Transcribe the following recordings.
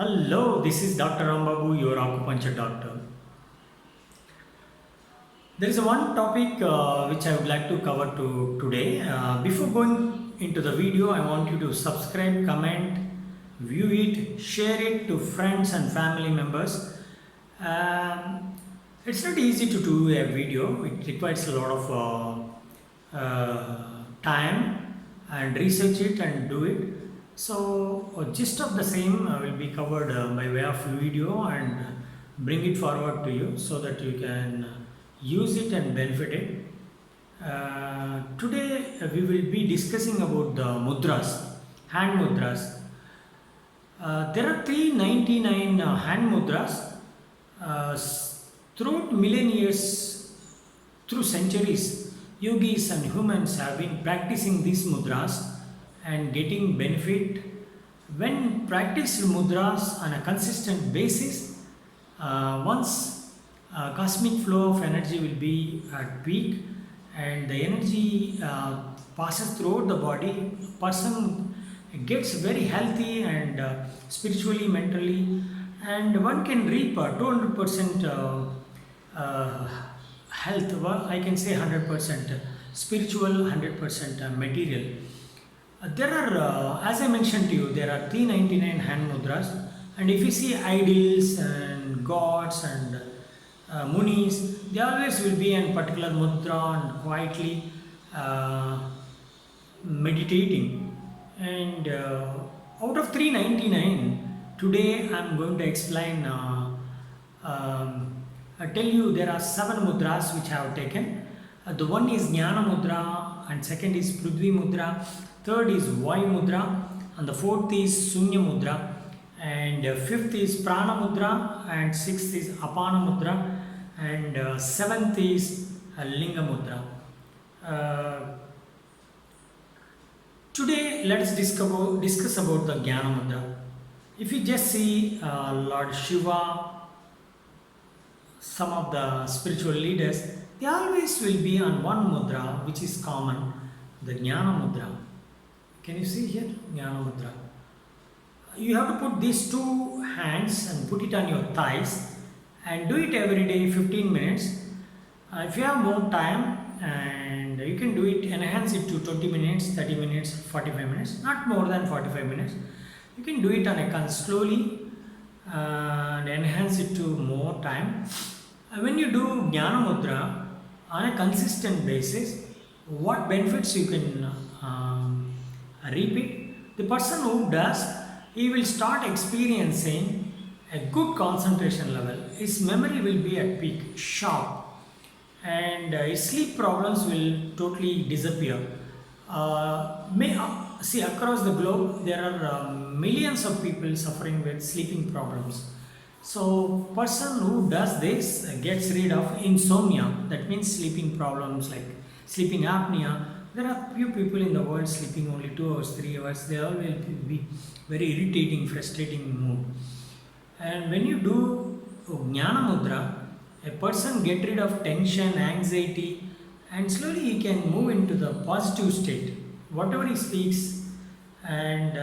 Hello, this is Dr. Rambabu, your acupuncture doctor. There is one topic which I would like to cover today. Before going into the video, I want you to subscribe, comment, view it, share it to friends and family members. It's not easy to do a video. It requires a lot of time and research it and do it. So gist of the same will be covered by way of video and bring it forward to you so that you can use it and benefit it. Today we will be discussing about the mudras, hand mudras. There are 399 hand mudras. Throughout millennia, through centuries, yogis and humans have been practicing these mudras and getting benefit. When practiced mudras on a consistent basis, once cosmic flow of energy will be at peak and the energy passes throughout the body, person gets very healthy and spiritually, mentally, and one can reap 200% health. Well, I can say 100% spiritual, 100% material. There are, as I mentioned to you, there are 399 hand mudras, and if you see idols and gods and munis, they always will be in particular mudra and quietly meditating. And out of 399, today I am going to explain. I tell you there are 7 mudras which I have taken. The one is Jnana Mudra, and second is Prithvi Mudra, third is Vayu Mudra, and the fourth is Sunya Mudra, and fifth is Prana Mudra, and sixth is Apana Mudra, and seventh is Linga Mudra. Today let us discuss about the Jnana Mudra. If you just see Lord Shiva, some of the spiritual leaders, they always will be on one mudra which is common, the Jnana Mudra. Can you see here? Jnana Mudra. You have to put these two hands and put it on your thighs and do it every day 15 minutes. If you have more time, and you can do it, enhance it to 20 minutes, 30 minutes, 45 minutes, not more than 45 minutes. You can do it on a slowly and enhance it to more time. When you do Jnana Mudra on a consistent basis, what benefits you can repeat? The person who does, he will start experiencing a good concentration level. His memory will be at peak, sharp, and his sleep problems will totally disappear. See, across the globe there are millions of people suffering with sleeping problems. So person who does this gets rid of insomnia, that means sleeping problems like sleeping apnea. There are few people in the world sleeping only 2 hours, 3 hours. They all will be very irritating, frustrating mood. And when you do Jnana Mudra, a person get rid of tension, anxiety, and slowly he can move into the positive state. Whatever he speaks, and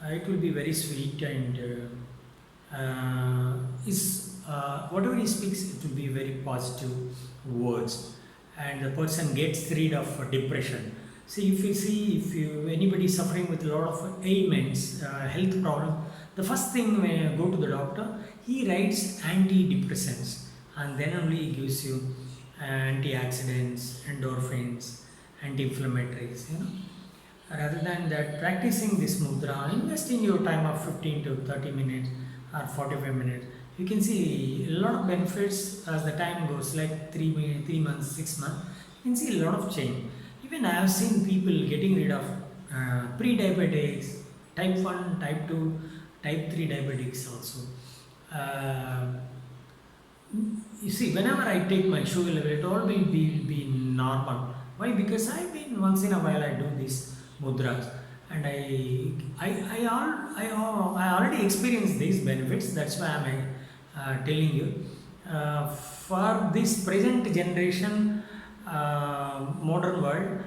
it will be very sweet, and whatever he speaks, it will be very positive words, and the person gets rid of depression. See, if anybody suffering with a lot of ailments, health problem, the first thing when you go to the doctor, he writes antidepressants, and then only he gives you antioxidants, endorphins, anti-inflammatories. Rather than that, practicing this mudra, investing your time of 15 to 30 minutes or 45 minutes, you can see a lot of benefits as the time goes, like 3 months, 6 months. You can see a lot of change. Even I have seen people getting rid of pre-diabetics, type 1, type 2, type 3 diabetics also. You see, whenever I take my sugar level, it all will be normal. Why? Because I've been once in a while I do these mudras, and I already experienced these benefits. That's why I'm telling you. For this present generation, modern world,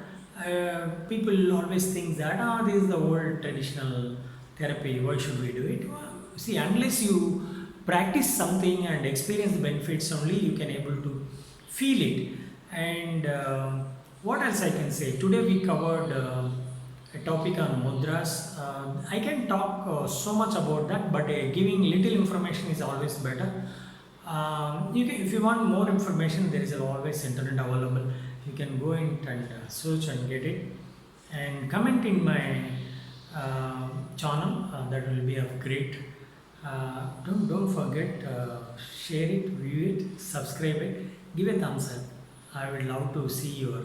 people always think that this is the old traditional therapy. Why should we do it? Well, see, unless you practice something and experience the benefits, only you can able to feel it. And what else I can say? Today we covered a topic on mudras. I can talk so much about that, but giving little information is always better. You can, if you want more information, there is always internet available. You can go in and search and get it, and comment in my channel. That will be of great. Don't forget, share it, view it, subscribe it, give a thumbs up. I would love to see your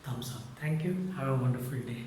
thumbs up. Thank you. Have a wonderful day.